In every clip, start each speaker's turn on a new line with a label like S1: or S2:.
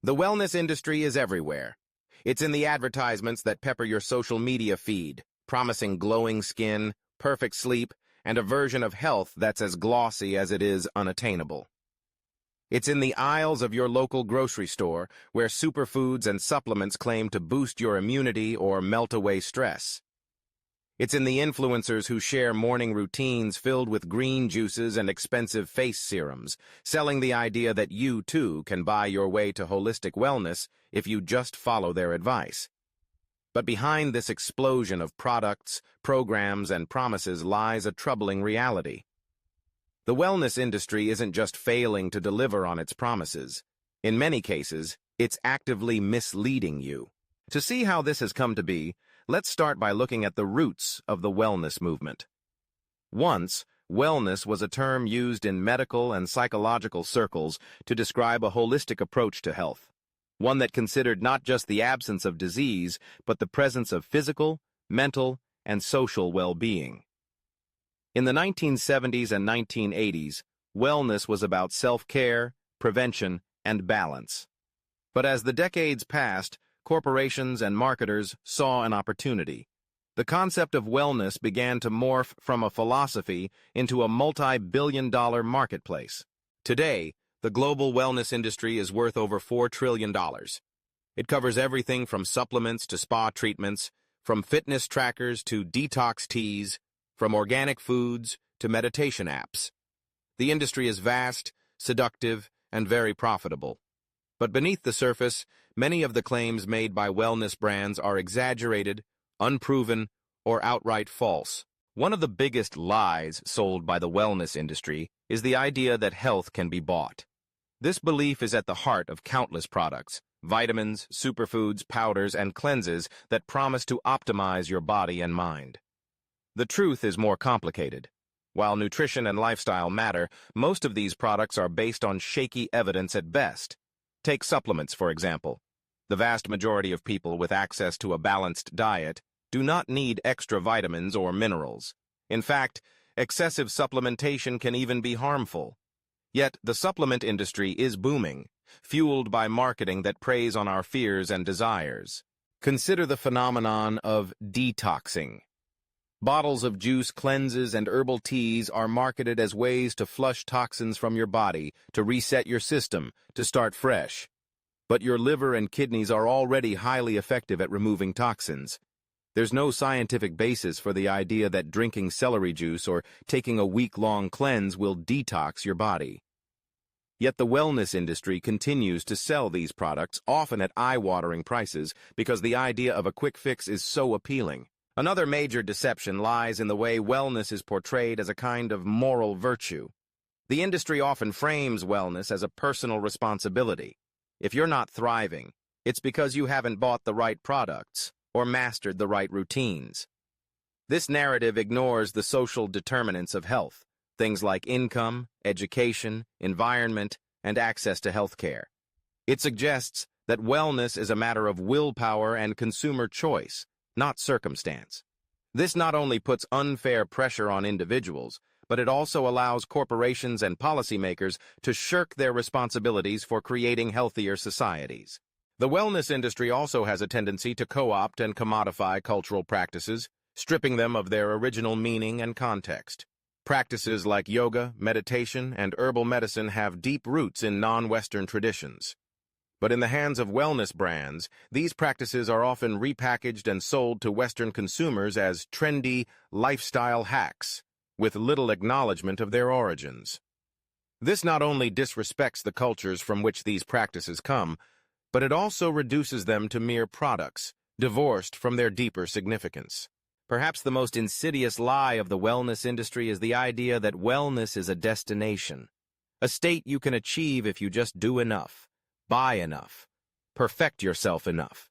S1: The wellness industry is everywhere. It's in the advertisements that pepper your social media feed, promising glowing skin, perfect sleep, and a version of health that's as glossy as it is unattainable. It's in the aisles of your local grocery store, where superfoods and supplements claim to boost your immunity or melt away stress. It's in the influencers who share morning routines filled with green juices and expensive face serums, selling the idea that you, too, can buy your way to holistic wellness if you just follow their advice. But behind this explosion of products, programs, and promises lies a troubling reality. The wellness industry isn't just failing to deliver on its promises. In many cases, it's actively misleading you. To see how this has come to be, let's start by looking at the roots of the wellness movement. Once, wellness was a term used in medical and psychological circles to describe a holistic approach to health, one that considered not just the absence of disease, but the presence of physical, mental, and social well-being. In the 1970s and 1980s, wellness was about self-care, prevention, and balance. But as the decades passed, corporations and marketers saw an opportunity. The concept of wellness began to morph from a philosophy into a multi-billion-dollar marketplace. Today, the global wellness industry is worth over $4 trillion. It covers everything from supplements to spa treatments, from fitness trackers to detox teas, from organic foods to meditation apps. The industry is vast, seductive, and very profitable. But beneath the surface, many of the claims made by wellness brands are exaggerated, unproven, or outright false. One of the biggest lies sold by the wellness industry is the idea that health can be bought. This belief is at the heart of countless products, vitamins, superfoods, powders, and cleanses that promise to optimize your body and mind. The truth is more complicated. While nutrition and lifestyle matter, most of these products are based on shaky evidence at best. Take supplements, for example. The vast majority of people with access to a balanced diet do not need extra vitamins or minerals. In fact, excessive supplementation can even be harmful. Yet, the supplement industry is booming, fueled by marketing that preys on our fears and desires. Consider the phenomenon of detoxing. Bottles of juice, cleanses, and herbal teas are marketed as ways to flush toxins from your body, to reset your system, to start fresh. But your liver and kidneys are already highly effective at removing toxins. There's no scientific basis for the idea that drinking celery juice or taking a week-long cleanse will detox your body. Yet the wellness industry continues to sell these products, often at eye-watering prices, because the idea of a quick fix is so appealing. Another major deception lies in the way wellness is portrayed as a kind of moral virtue. The industry often frames wellness as a personal responsibility. If you're not thriving, it's because you haven't bought the right products or mastered the right routines. This narrative ignores the social determinants of health, things like income, education, environment, and access to health care. It suggests that wellness is a matter of willpower and consumer choice, not circumstance. This not only puts unfair pressure on individuals, but it also allows corporations and policymakers to shirk their responsibilities for creating healthier societies. The wellness industry also has a tendency to co-opt and commodify cultural practices, stripping them of their original meaning and context. Practices like yoga, meditation, and herbal medicine have deep roots in non-Western traditions. But in the hands of wellness brands, these practices are often repackaged and sold to Western consumers as trendy lifestyle hacks, with little acknowledgement of their origins. This not only disrespects the cultures from which these practices come, but it also reduces them to mere products, divorced from their deeper significance. Perhaps the most insidious lie of the wellness industry is the idea that wellness is a destination, a state you can achieve if you just do enough, buy enough, perfect yourself enough.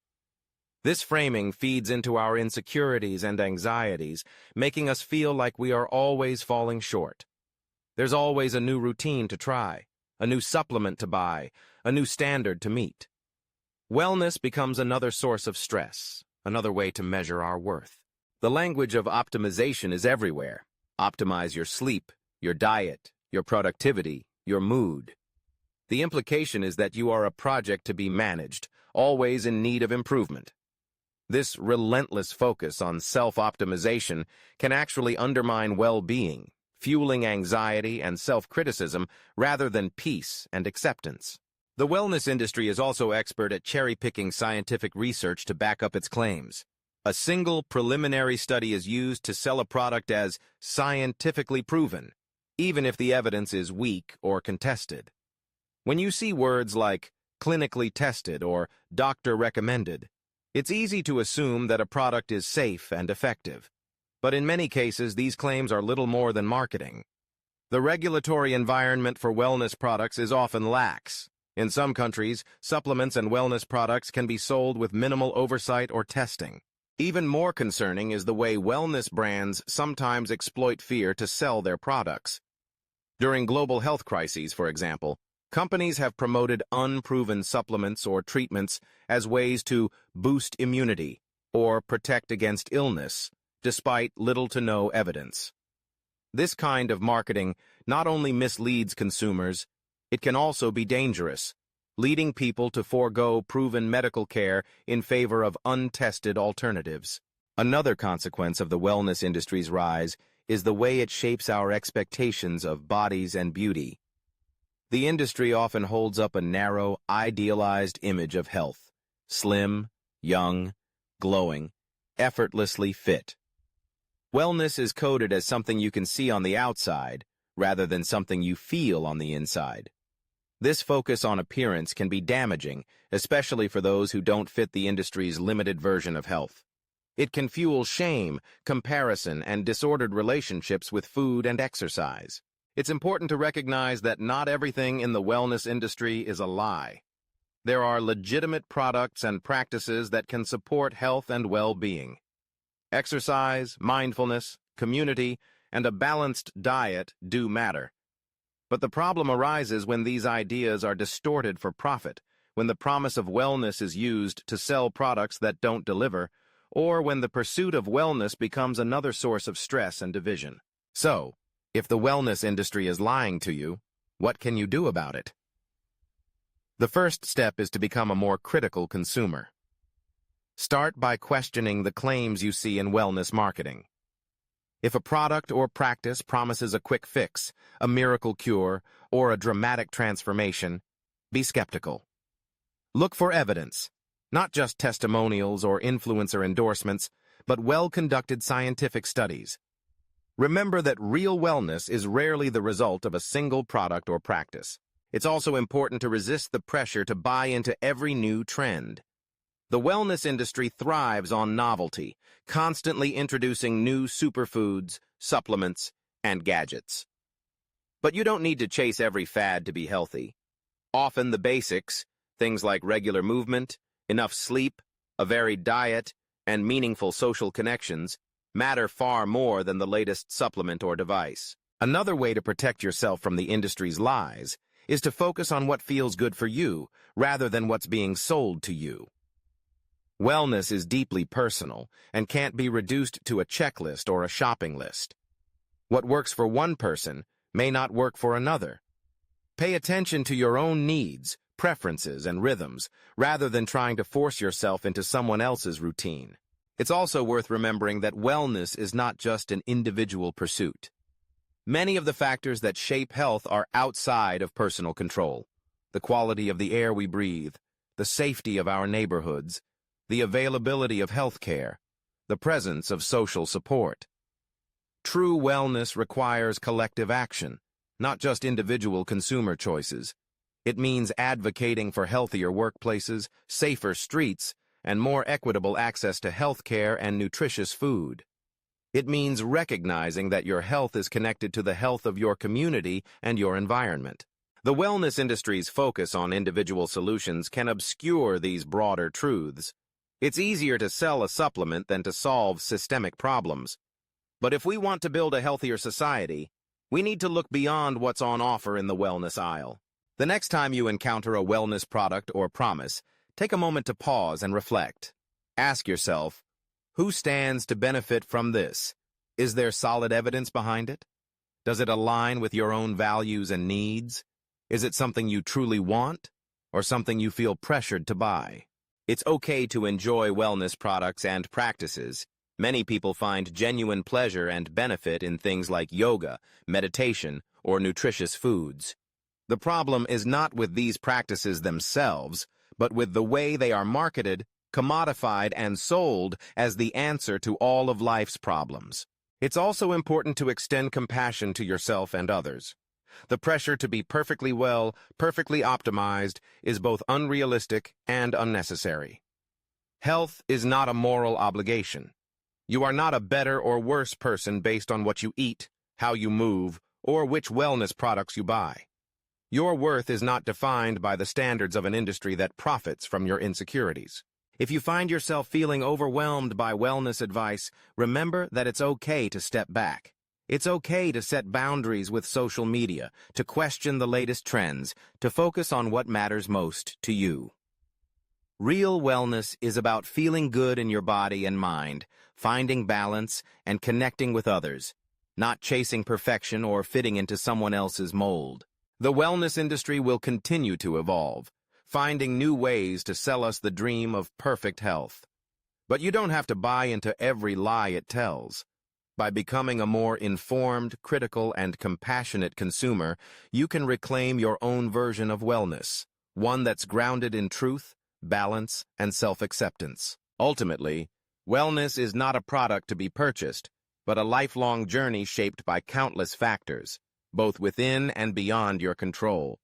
S1: This framing feeds into our insecurities and anxieties, making us feel like we are always falling short. There's always a new routine to try, a new supplement to buy, a new standard to meet. Wellness becomes another source of stress, another way to measure our worth. The language of optimization is everywhere. Optimize your sleep, your diet, your productivity, your mood. The implication is that you are a project to be managed, always in need of improvement. This relentless focus on self-optimization can actually undermine well-being, fueling anxiety and self-criticism rather than peace and acceptance. The wellness industry is also expert at cherry-picking scientific research to back up its claims. A single preliminary study is used to sell a product as scientifically proven, even if the evidence is weak or contested. When you see words like clinically tested or doctor recommended, it's easy to assume that a product is safe and effective. But in many cases, these claims are little more than marketing. The regulatory environment for wellness products is often lax. In some countries, supplements and wellness products can be sold with minimal oversight or testing. Even more concerning is the way wellness brands sometimes exploit fear to sell their products. During global health crises, for example, companies have promoted unproven supplements or treatments as ways to boost immunity or protect against illness, despite little to no evidence. This kind of marketing not only misleads consumers, it can also be dangerous, leading people to forego proven medical care in favor of untested alternatives. Another consequence of the wellness industry's rise is the way it shapes our expectations of bodies and beauty. The industry often holds up a narrow, idealized image of health: slim, young, glowing, effortlessly fit. Wellness is coded as something you can see on the outside, rather than something you feel on the inside. This focus on appearance can be damaging, especially for those who don't fit the industry's limited version of health. It can fuel shame, comparison, and disordered relationships with food and exercise. It's important to recognize that not everything in the wellness industry is a lie. There are legitimate products and practices that can support health and well-being. Exercise, mindfulness, community, and a balanced diet do matter. But the problem arises when these ideas are distorted for profit, when the promise of wellness is used to sell products that don't deliver, or when the pursuit of wellness becomes another source of stress and division. So, if the wellness industry is lying to you, what can you do about it? The first step is to become a more critical consumer. Start by questioning the claims you see in wellness marketing. If a product or practice promises a quick fix, a miracle cure, or a dramatic transformation, be skeptical. Look for evidence, not just testimonials or influencer endorsements, but well-conducted scientific studies. Remember that real wellness is rarely the result of a single product or practice. It's also important to resist the pressure to buy into every new trend. The wellness industry thrives on novelty, constantly introducing new superfoods, supplements, and gadgets. But you don't need to chase every fad to be healthy. Often the basics, things like regular movement, enough sleep, a varied diet, and meaningful social connections, matter far more than the latest supplement or device. Another way to protect yourself from the industry's lies is to focus on what feels good for you, rather than what's being sold to you. Wellness is deeply personal and can't be reduced to a checklist or a shopping list. What works for one person may not work for another. Pay attention to your own needs, preferences, and rhythms, rather than trying to force yourself into someone else's routine. It's also worth remembering that wellness is not just an individual pursuit. Many of the factors that shape health are outside of personal control. The quality of the air we breathe, the safety of our neighborhoods, the availability of health care, the presence of social support. True wellness requires collective action, not just individual consumer choices. It means advocating for healthier workplaces, safer streets, and more equitable access to health care and nutritious food. It means recognizing that your health is connected to the health of your community and your environment. The wellness industry's focus on individual solutions can obscure these broader truths. It's easier to sell a supplement than to solve systemic problems. But if we want to build a healthier society, we need to look beyond what's on offer in the wellness aisle. The next time you encounter a wellness product or promise, take a moment to pause and reflect. Ask yourself, who stands to benefit from this? Is there solid evidence behind it? Does it align with your own values and needs? Is it something you truly want, or something you feel pressured to buy? It's okay to enjoy wellness products and practices. Many people find genuine pleasure and benefit in things like yoga, meditation, or nutritious foods. The problem is not with these practices themselves, but with the way they are marketed, commodified, and sold as the answer to all of life's problems. It's also important to extend compassion to yourself and others. The pressure to be perfectly well, perfectly optimized, is both unrealistic and unnecessary. Health is not a moral obligation. You are not a better or worse person based on what you eat, how you move, or which wellness products you buy. Your worth is not defined by the standards of an industry that profits from your insecurities. If you find yourself feeling overwhelmed by wellness advice, remember that it's okay to step back. It's okay to set boundaries with social media, to question the latest trends, to focus on what matters most to you. Real wellness is about feeling good in your body and mind, finding balance, and connecting with others, not chasing perfection or fitting into someone else's mold. The wellness industry will continue to evolve, finding new ways to sell us the dream of perfect health. But you don't have to buy into every lie it tells. By becoming a more informed, critical, and compassionate consumer, you can reclaim your own version of wellness, one that's grounded in truth, balance, and self-acceptance. Ultimately, wellness is not a product to be purchased, but a lifelong journey shaped by countless factors, both within and beyond your control.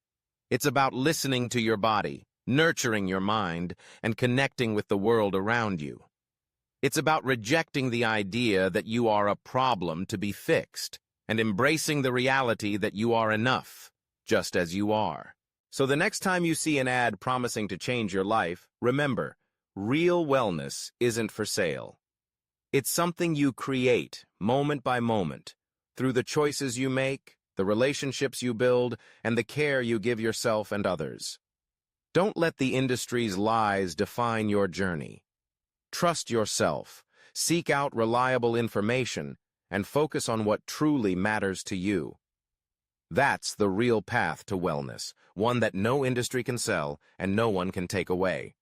S1: It's about listening to your body, nurturing your mind, and connecting with the world around you. It's about rejecting the idea that you are a problem to be fixed and embracing the reality that you are enough, just as you are. So the next time you see an ad promising to change your life, remember, real wellness isn't for sale. It's something you create, moment by moment, through the choices you make, the relationships you build, and the care you give yourself and others. Don't let the industry's lies define your journey. Trust yourself, seek out reliable information, and focus on what truly matters to you. That's the real path to wellness, one that no industry can sell and no one can take away.